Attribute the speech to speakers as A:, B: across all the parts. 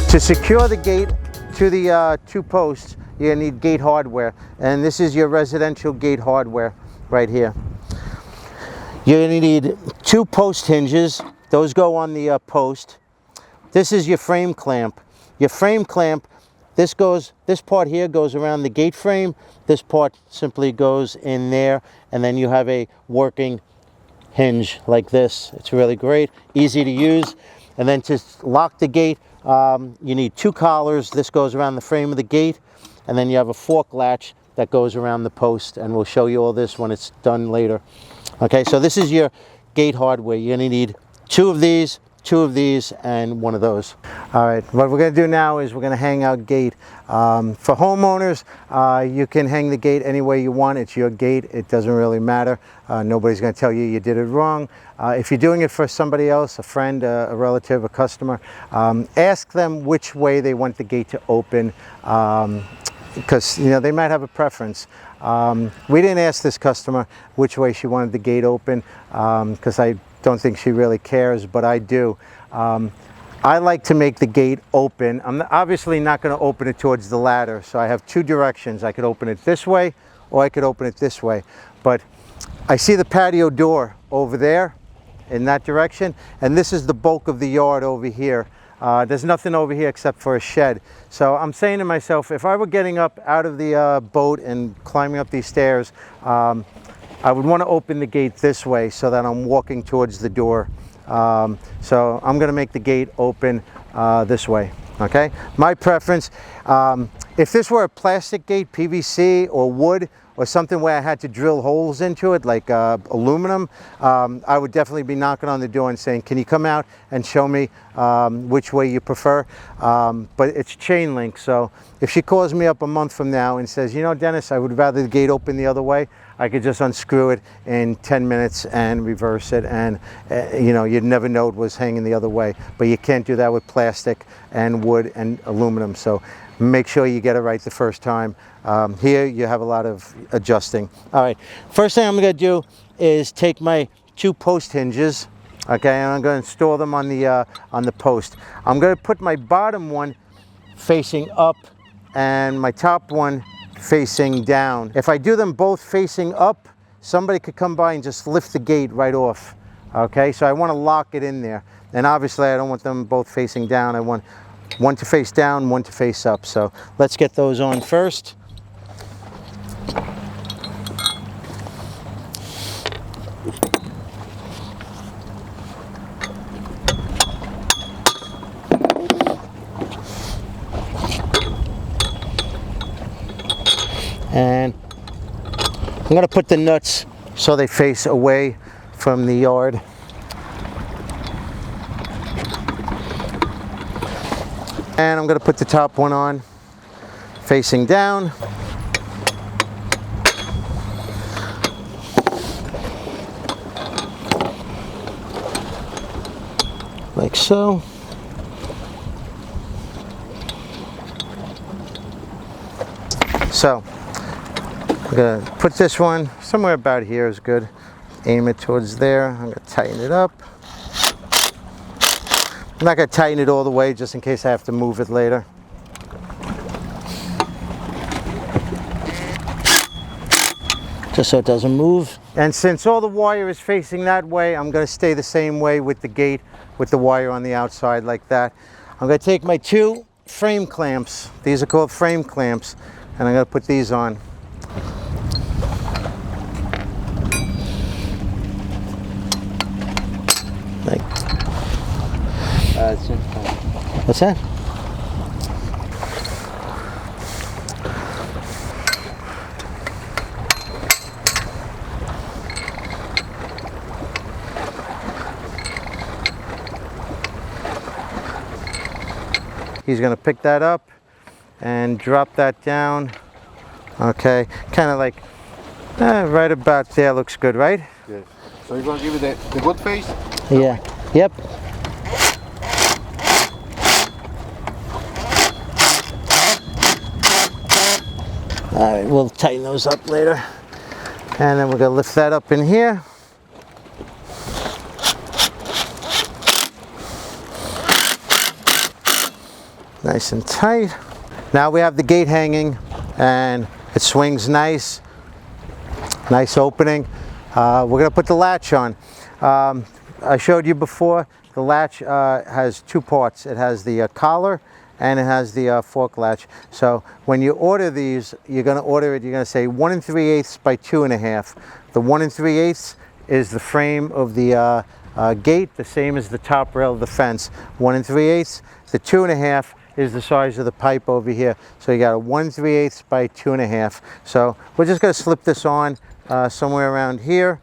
A: To secure the gate to the two posts, you're gonna need gate hardware, and this is your residential gate hardware right here. You're gonna need two post hinges. Those go on the post. This is your frame clamp. Your frame clamp, this part here goes around the gate frame. This part simply goes in there, and then you have a working hinge like this. It's really great, easy to use. And then to lock the gate, you need two collars. This goes around the frame of the gate, and then you have a fork latch that goes around the post, and we'll show you all this when it's done later. Okay, so this is your gate hardware. You're gonna need two of these, and one of those. All right, what we're gonna do now is we're gonna hang our gate. For homeowners, you can hang the gate any way you want. It's your gate, it doesn't really matter. Nobody's gonna tell you you did it wrong. If you're doing it for somebody else, a friend, a relative, a customer, ask them which way they want the gate to open, because they might have a preference. We didn't ask this customer which way she wanted the gate open, because I don't think she really cares, but I do. I like to make the gate open. I'm obviously not going to open it towards the ladder, so I have two directions. I could open it this way, or I could open it this way. But I see the patio door over there in that direction, and this is the bulk of the yard over here. There's nothing over here except for a shed. So I'm saying to myself, if I were getting up out of the boat and climbing up these stairs, I would want to open the gate this way so that I'm walking towards the door. So I'm going to make the gate open this way. Okay, my preference. If this were a plastic gate, PVC or wood, or something where I had to drill holes into it, like aluminum, I would definitely be knocking on the door and saying, can you come out and show me which way you prefer? But it's chain link, so if she calls me up a month from now and says, Dennis, I would rather the gate open the other way, I could just unscrew it in 10 minutes and reverse it, and you'd never know it was hanging the other way. But you can't do that with plastic and wood and aluminum, so make sure you get it right the first time. Here you have a lot of adjusting. All right, first thing I'm going to do is take my two post hinges, okay, and I'm going to install them on the post. I'm going to put my bottom one facing up and my top one facing down. If I do them both facing up, somebody could come by and just lift the gate right off. Okay, so I want to lock it in there, and obviously I don't want them both facing down. I want one to face down, one to face up. So let's get those on first. And I'm going to put the nuts so they face away from the yard. And I'm going to put the top one on facing down. Like so. So I'm going to put this one somewhere about here is good. Aim it towards there. I'm going to tighten it up. I'm not going to tighten it all the way just in case I have to move it later. Just so it doesn't move. And since all the wire is facing that way, I'm going to stay the same way with the gate, with the wire on the outside like that. I'm going to take my two frame clamps. These are called frame clamps. And I'm going to put these on. Like, what's that? He's going to pick that up and drop that down. Okay, kind of like right about there. Looks good, right?
B: Yes. So you're going to give it the good face?
A: Yeah. Yep. All right, we'll tighten those up later. And then we're going to lift that up in here. Nice and tight. Now we have the gate hanging and it swings nice. Nice opening. We're going to put the latch on. I showed you before, the latch has two parts. It has the collar and it has the fork latch. So when you order these, you're going to order it, you're going to say 1 3/8 by 2 1/2. The 1 3/8 is the frame of the gate, the same as the top rail of the fence. 1 3/8. The 2 1/2 is the size of the pipe over here. So you got a 1 3/8 by 2 1/2. So we're just going to slip this on somewhere around here.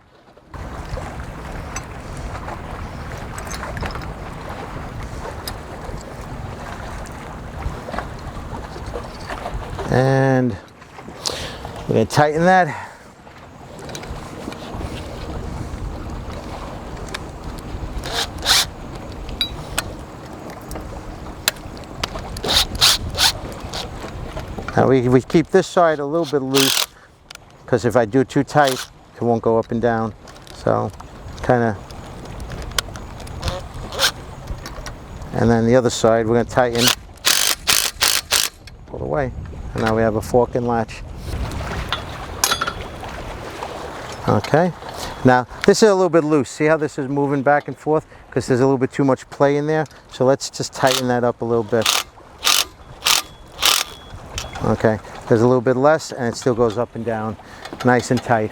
A: And we're going to tighten that. Now we keep this side a little bit loose because if I do too tight, it won't go up and down. So kind of, and then the other side we're going to tighten all the way. And now we have a fork and latch. Okay. Now this is a little bit loose. See how this is moving back and forth? Because there's a little bit too much play in there. So let's just tighten that up a little bit. Okay. There's a little bit less and it still goes up and down nice and tight.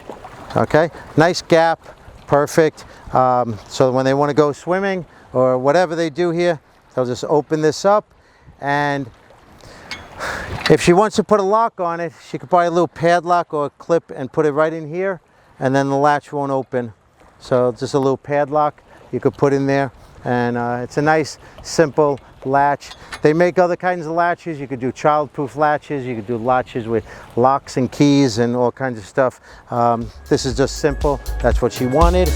A: Okay. Nice gap. Perfect. So when they want to go swimming or whatever they do here, they'll just open this up, and if she wants to put a lock on it, she could buy a little padlock or a clip and put it right in here, and then the latch won't open. So just a little padlock you could put in there, and it's a nice simple latch. They make other kinds of latches. You could do child-proof latches. You could do latches with locks and keys and all kinds of stuff. This is just simple. That's what she wanted.